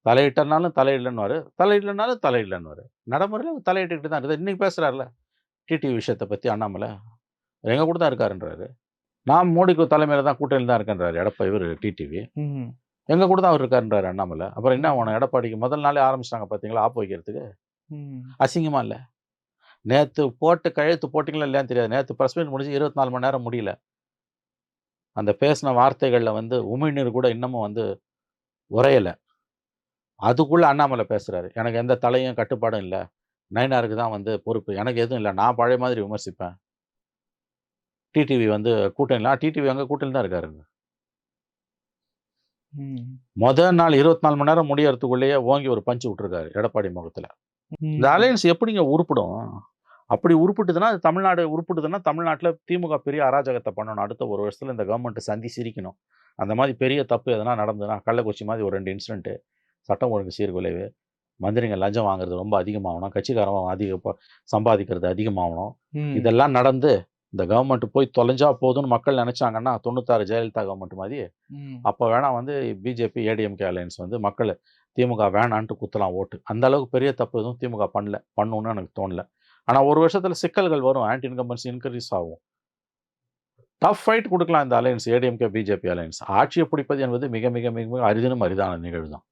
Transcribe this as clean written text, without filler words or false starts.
தலையிட்டனாலும் தலையிடலன்னுவாரு. தலையிடலனாலும் தலையிடலன்னுவாரு. நடைமுறையில தலையிட்டுக்கிட்டு தான் இருக்குது. இன்னைக்கு பேசுறார்ல, டிடிவி விஷயத்த பத்தி அண்ணாமலை. எங்க கூட தான் இருக்காருன்றாரு. நான் மோடிக்கு தலைமையில தான் கூட்டணியில தான் இருக்கேன்றாரு இவரு டிடிவி. ம். எங்க கூட தான் அவர் இருக்காருன்றாரு அண்ணாமலை. அப்புறம் என்ன ம். உன எடப்பாடிக்கு முதல் நாளே ஆரம்பிச்சுட்டாங்க பார்த்தீங்களா, ஆப்பு வைக்கிறதுக்கு. ம். அசிங்கமா இல்ல? நேத்து போட்டு கையெழுத்து போட்டீங்களா இல்லையான்னு தெரியாது. நேத்து பிரஸ் மீட் முடிஞ்சு 24 மணி நேரம் முடியல. அந்த பேசின வார்த்தைகள்ல வந்து உமிழ்நீர் கூட இன்னமும் வந்து உறையல. அதுக்குள்ள அண்ணாமலை பேசுறாரு. எனக்கு எந்த தலையும் கட்டுப்பாடும் இல்ல. நயினாருக்கு தான் வந்து பொறுப்பு. எனக்கு எதுவும் இல்ல. நான் பழைய மாதிரி விமர்சிப்பேன். டிடிவி வந்து கூட்டணில டிடிவி அங்க கூட்டணில தான் இருக்காருங்க. ம். நாள் 24 மணி நேரம் முடியறதுக்குள்ளேயே ஓங்கி ஒரு பஞ்ச் விட்டுருக்காரு எடப்பாடி முகத்துல. இந்த ம். அலையன்ஸ் எப்படிங்க உருப்படும்? அப்படி உருப்பிட்டுதுன்னா, அது தமிழ்நாடு உருப்பிடுதுன்னா, தமிழ்நாட்டுல திமுக பெரிய அராஜகத்த பண்ணணும். அடுத்த 1 வருஷத்துல இந்த கவர்மெண்ட் சந்தி சிரிக்கணும். அந்த மாரி பெரிய தப்பு எதனா நடந்ததுன்னா, கள்ளக்குறிச்சி மாரி ஒரு 2 இன்சிடென்ட் சட்டம் ஒழுங்கு சீர்குலைவு, மந்திரிங்க லஞ்சம் வாங்குறது ரொம்ப அதிகமாகணும். கட்சிக்காரன் சம்பாதிக்கிறது அதிகமாகணும். ம். இதெல்லாம் நடந்து, இந்த கவர்மெண்ட் போய் தொலைஞ்சா போதும்னு மக்கள் நெனச்சாங்கன்னா, 96 ஜெயலலிதா கவர்மெண்ட் மாரி, ம். அப்ப வேணா வந்து பிஜேபி, ஏடிஎம்கே அலையன்ஸ் வந்து மக்கள திமுக வேணான்ட்டு குத்தலாம் ஓட்டு. அந்த அளவுக்கு பெரிய தப்பு எதுவும் திமுக பண்ணல. பண்ணும்னு எனக்கு தோணல. ஆனா 1 வருஷத்துல சிக்கல்கள் வரும். ஆன்டி இன்கம்பன்சி இன்கிரீஸ் ஆகும். டஃப் ஃபைட் குடுக்கலாம் இந்த அலையன்ஸ் ஏடிஎம்கே, பிஜேபி அலையன்ஸ். ஆட்சிய பிடிப்பது என்பது மிக, மிக, மிக, மிக அரிதினும் அரிதான நிகழ்வு தான்.